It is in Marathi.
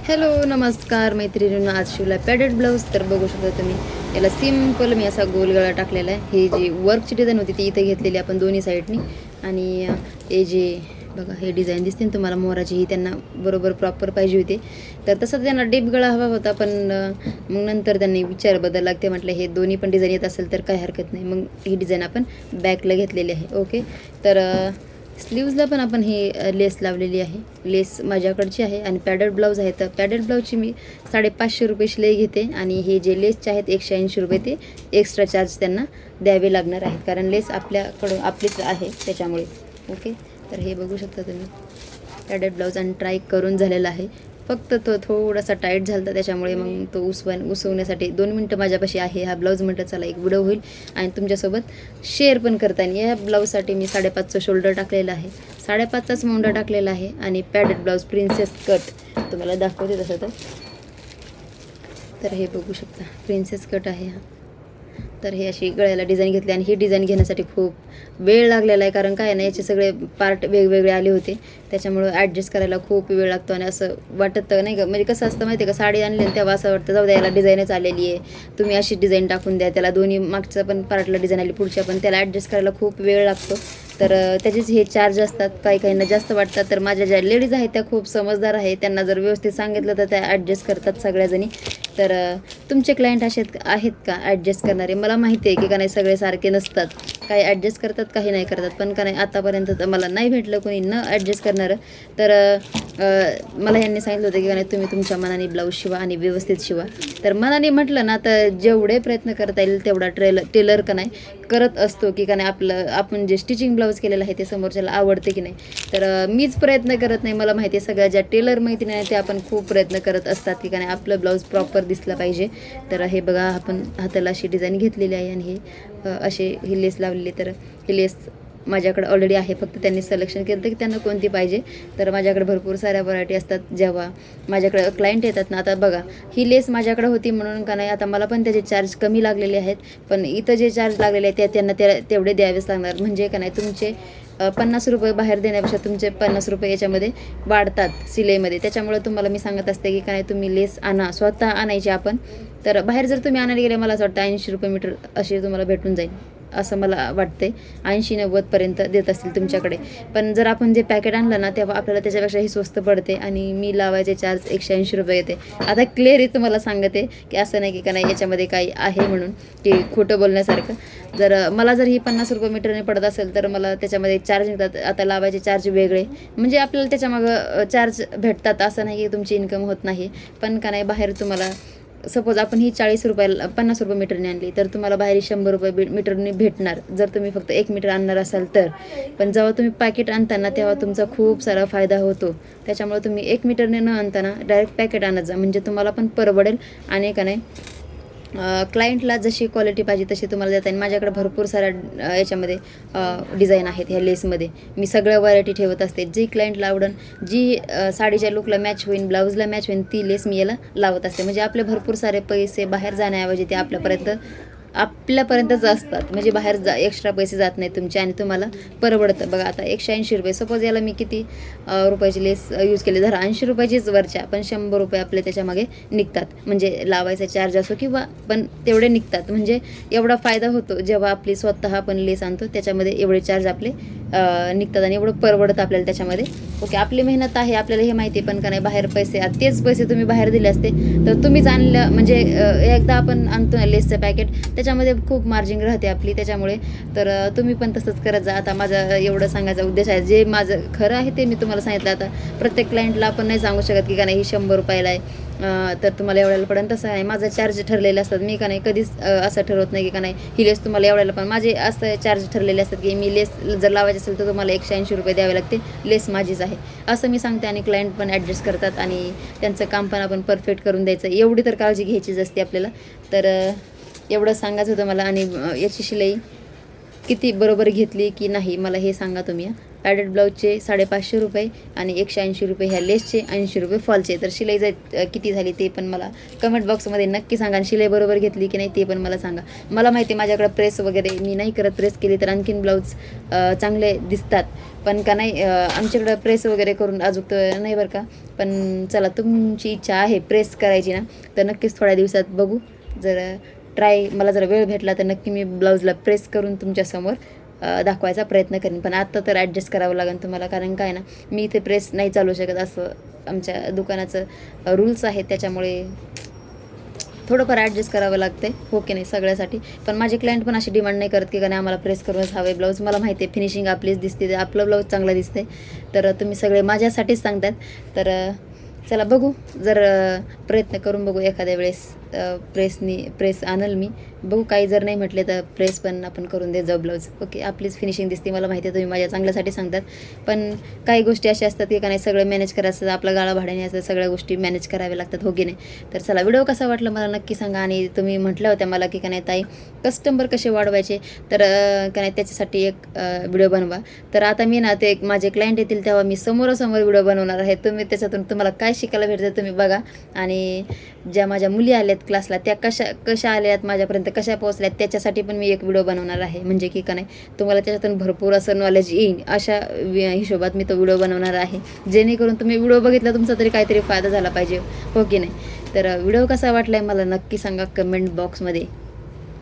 हॅलो नमस्कार मैत्रिणींनो, आज शिवला पॅडेड ब्लाऊज. तर बघू शकता तुम्ही, याला सिम्पल मी असा गोल गळा टाकलेला आहे. ही जी वर्कची डिझाईन होती ती इथे घेतलेली आपण दोन्ही साईडनी. आणि हे जे बघा हे डिझाईन दिसते ना तुम्हाला मोराची, ही त्यांना बरोबर प्रॉपर पाहिजे होती. तर तसं त्यांना डीप गळा हवा होता, पण मग नंतर त्यांनी विचार बदलला. ते म्हटलं हे दोन्ही पण डिझाईन येत असेल तर काय हरकत नाही. मग ही डिझाईन आपण बॅकला घेतलेली आहे. ओके, तर स्लीव्जला पण आपण ही लेस लावलेली आहे. लेस माझ्याकडची आहे आणि पॅडेड ब्लाऊज आहे. तर पॅडेड ब्लाऊजची मी 550 रुपये शिलाई घेते आणि हे जे लेसचे आहेत 180 रुपये ते एक्स्ट्रा चार्ज त्यांना द्यावे लागणार आहेत, कारण लेस आपल्याकडून आपलीच आहे त्याच्यामुळे. ओके, तर हे बघू शकता तुम्ही पॅडेड ब्लाऊज आणि ट्राय करून झालेला आहे. फक्त तो थोडासा टाईट झाला होता, त्याच्यामुळे मग तो उसवण्यासाठी 2 मिनटं माझ्यापाशी आहे हा ब्लाऊज. म्हटलं चला एक व्हिडिओ होईल आणि तुमच्यासोबत शेअर पण करता येईल. या ब्लाऊजसाठी मी 5.5चं शोल्डर टाकलेलं आहे, 5.5चाच मोंडा टाकलेला आहे आणि पॅडेड ब्लाऊज प्रिन्सेस कट तुम्हाला दाखवते तसं. तर हे बघू शकता प्रिन्सेस कट आहे हा. तर हे अशी गळ्याला डिझाईन घेतली आणि ही डिझाईन घेण्यासाठी खूप वेळ लागलेला आहे, कारण काय ना याचे सगळे पार्ट वेगवेगळे आले होते, त्याच्यामुळं ॲडजस्ट करायला खूप वेळ लागतो. आणि असं वाटत नाही का, म्हणजे कसं असतं माहिती आहे का, साडी आणली तेव्हा असं वाटतं जाऊ द्या याला डिझाईनच आलेली आहे, तुम्ही अशी डिझाईन टाकून द्या त्याला. दोन्ही मागचं पण पार्टला डिझाईन आली, पुढच्या पण, त्याला ॲडजस्ट करायला खूप वेळ लागतो. तर त्याचेच हे चार्ज असतात. काहींना जास्त वाटतात. तर माझ्या ज्या लेडीज आहेत त्या खूप समजदार आहेत, त्यांना जर व्यवस्थित सांगितलं तर त्या ॲडजस्ट करतात सगळ्याजणी. तर तुमचे क्लायंट असे आहेत का ॲडजस्ट करणारे? मला माहिती आहे की का नाही सगळे सारखे नसतात, काही ॲडजस्ट करतात काही नाही करतात, पण का नाही आतापर्यंत तर मला नाही भेटलं कोणी न ॲडजस्ट करणारं. तर मला यांनी सांगितलं होतं की का नाही तुम्ही तुमच्या मनाने ब्लाऊज शिवा आणि व्यवस्थित शिवा. तर मनाने म्हटलं ना तर जेवढे प्रयत्न करता येईल तेवढा टेलर का नाही करत असतो की का नाही आपण जे स्टिचिंग ब्लाऊज केलेलं आहे ते समोरच्याला आवडते की नाही. तर मीच प्रयत्न करत नाही, मला माहिती आहे सगळ्या ज्या टेलर मैत्रिणी आहेत त्या आपण खूप प्रयत्न करत असतात की का नाही आपलं ब्लाऊज प्रॉपर दिसलं पाहिजे. तर हे बघा आपण हाताला अशी डिझाईन घेतलेली आहे आणि हे असे ही लेस लावलेली. तर ही लेस माझ्याकडे ऑलरेडी आहे, फक्त त्यांनी सिलेक्शन केलं की त्यांना कोणती पाहिजे. तर माझ्याकडे भरपूर साऱ्या व्हरायटी असतात. जेव्हा माझ्याकडे क्लायंट येतात ना, आता बघा ही लेस माझ्याकडे होती म्हणून का नाही आता मला पण त्याचे चार्ज कमी लागलेले आहेत, पण इथं जे चार्ज लागलेले आहेत त्यांना तेवढे द्यावेच लागणार. म्हणजे का नाही तुमचे 50 रुपये बाहेर देण्यापेक्षा तुमचे 50 रुपये याच्यामध्ये वाढतात सिलाईमध्ये. त्याच्यामुळे तुम्हाला मी सांगत असते की का नाही तुम्ही लेस आणा, स्वतः आणायची आपण. तर बाहेर जर तुम्ही आणायला गेले मला असं वाटतं 80 रुपये मीटर असे तुम्हाला भेटून जाईल, असं मला वाटते. 80-90पर्यंत देत असतील तुमच्याकडे. पण जर आपण जे पॅकेट आणलं ना तेव्हा आपल्याला त्याच्यापेक्षाही स्वस्त पडते आणि मी लावायचे चार्ज 180 रुपये येते. आता क्लिअरली तुम्हाला सांगते की असं नाही की का नाही याच्यामध्ये काही आहे म्हणून की खोटं बोलण्यासारखं. मला जर ही 50 रुपये मीटरने पडत असेल तर मला त्याच्यामध्ये चार्ज निघतात. आता लावायचे चार्ज वेगळे, म्हणजे आपल्याला त्याच्यामागं चार्ज भेटतात. असं नाही की तुमची इन्कम होत नाही. पण का नाही बाहेर तुम्हाला सपोज आपण ही 40 रुपयाला 50 रुपये मीटरने आणली तर तुम्हाला बाहेर 100 रुपये मीटरने भेटणार जर तुम्ही फक्त 1 मीटर आणणार असाल तर. पण जेव्हा तुम्ही पॅकेट आणताना तेव्हा तुमचा खूप सारा फायदा होतो. त्याच्यामुळे तुम्ही 1 मीटरने न आणताना डायरेक्ट पॅकेट आणत जा, म्हणजे तुम्हाला पण परवडेल आणि का नाही क्लायंटला जशी क्वालिटी पाहिजे तशी तुम्हाला देता येईल. माझ्याकडे भरपूर साऱ्या याच्यामध्ये डिझाईन आहेत ह्या लेसमध्ये. मी सगळ्या व्हरायटी ठेवत असते. जी क्लायंटला आवडेल, जी साडीच्या लुकला मॅच होईल, ब्लाऊजला मॅच होईल, ती लेस मी याला लावत असते. म्हणजे आपले भरपूर सारे पैसे बाहेर जाण्याऐवजी ते आपल्यापर्यंतच असतात. म्हणजे बाहेर एक्स्ट्रा पैसे जात नाहीत तुमचे आणि तुम्हाला परवडतं. बघा आता 180 रुपये, सपोज याला मी किती रुपयाची लेस यूज केली, जर 80 रुपयाचीच वरच्या, पण 100 रुपये आपले त्याच्यामागे निघतात. म्हणजे लावायचा चार्ज असो किंवा पण तेवढे निघतात. म्हणजे एवढा फायदा होतो जेव्हा आपली स्वतः आपण लेस आणतो त्याच्यामध्ये एवढे चार्ज आपले निघतात आणि एवढं परवडतं आपल्याला त्याच्यामध्ये. ओके, आपली मेहनत आहे आपल्याला हे माहिती, पण का नाही बाहेर तेच पैसे तुम्ही बाहेर दिले असते तर तुम्हीच आणलं. म्हणजे एकदा आपण आणतो ना लेसचं पॅकेट, त्याच्यामध्ये खूप मार्जिन राहते आपली. त्याच्यामुळे तर तुम्ही पण तसंच करत जा. आता माझा एवढं सांगायचा उद्देश आहे, जे माझं खरं आहे ते मी तुम्हाला सांगितलं. आता प्रत्येक क्लायंटला आपण नाही सांगू शकत की का नाही ही 100 रुपयाला आहे तर तुम्हाला एवढ्याला पडेल, तसं आहे. माझा चार्ज ठरलेले असतात. मी का नाही कधीच असं ठरवत नाही की का नाही ही लेस तुम्हाला एवढ्याला, पण माझे असं चार्ज ठरलेले असतात की मी लेस जर लावायची असेल तर तुम्हाला 180 रुपये द्यावे लागते, लेस माझीच आहे असं मी सांगते. आणि क्लायंट पण ॲडजस्ट करतात आणि त्यांचं काम पण आपण परफेक्ट करून द्यायचं, एवढी तर काळजी घ्यायचीच असते आपल्याला. तर एवढं सांगायचं होतं मला. आणि याची शिलाई किती बरोबर घेतली की नाही मला हे सांगा तुम्ही. पॅडेड ब्लाऊजचे 550 रुपये आणि 180 रुपये ह्या लेसचे, 80 रुपये फॉलचे. तर शिलाई जर किती झाली ते पण मला कमेंट बॉक्समध्ये नक्की सांगा आणि शिलाई बरोबर घेतली की नाही ते पण मला सांगा. मला माहिती आहे माझ्याकडे प्रेस वगैरे मी नाही करत, प्रेस केली तर आणखीन ब्लाऊज चांगले दिसतात, पण का नाही आमच्याकडं प्रेस वगैरे करून अजून तर नाही बरं का. पण चला तुमची इच्छा आहे प्रेस करायची ना तर नक्कीच थोड्या दिवसात बघू. जर मला जर वेळ भेटला तर नक्की मी ब्लाऊजला प्रेस करून तुमच्यासमोर दाखवायचा प्रयत्न करेन. पण आत्ता तर ॲडजस्ट करावं लागेल तुम्हाला, कारण काय ना मी इथे प्रेस नाही चालू शकत, असं आमच्या दुकानाचं रूल्स आहेत, त्याच्यामुळे थोडंफार ॲडजस्ट करावं लागतं हो की नाही सगळ्यासाठी. पण माझे क्लायंट पण अशी डिमांड नाही करत की का नाही आम्हाला प्रेस करूनच हवे ब्लाऊज. मला माहिती आहे फिनिशिंग आपलीच दिसते, आपलं ब्लाऊज चांगला दिसते, तर तुम्ही सगळे माझ्यासाठीच सांगतात. तर चला बघू, जर प्रयत्न करून बघू एखाद्या वेळेस प्रेस आणल मी, बघू. काही जर नाही म्हटले तर प्रेस पण आपण करून देत जाऊ ब्लाऊज. ओके, आपलीच फिनिशिंग दिसते, मला माहिती आहे तुम्ही माझ्या चांगल्यासाठी सांगतात. पण काही गोष्टी अशा असतात की का नाही सगळं मॅनेज करायचं, आपला गाळा भाड्याने असं सगळ्या गोष्टी मॅनेज कराव्या लागतात हो की नाही. तर चला व्हिडिओ कसा वाटला मला नक्की सांगा. आणि तुम्ही म्हटलं होत्या मला की का नाही ताई कस्टमर कसे वाढवायचे, तर का नाही त्याच्यासाठी एक व्हिडिओ बनवा. तर आता मी ना ते माझे क्लायंट येतील तेव्हा मी समोरासमोर व्हिडिओ बनवणार आहे. तुम्ही त्याच्यातून तुम्हाला काय शिकायला भेटतं तुम्ही बघा. आणि ज्या माझ्या मुली आल्यात क्लासला त्या कशा आल्यात माझ्यापर्यंत, कशा पोहोचल्यात, त्याच्यासाठी पण मी एक व्हिडिओ बनवणार आहे. म्हणजे की का नाही तुम्हाला त्याच्यातून भरपूर असं नॉलेज येईल अशा हिशोबात मी तो व्हिडिओ बनवणार आहे, जेणेकरून तुम्ही व्हिडिओ बघितला तुमचा तरी काहीतरी फायदा झाला पाहिजे हो की नाही. तर व्हिडिओ कसा वाटला आहे मला नक्की सांगा कमेंट बॉक्समध्ये.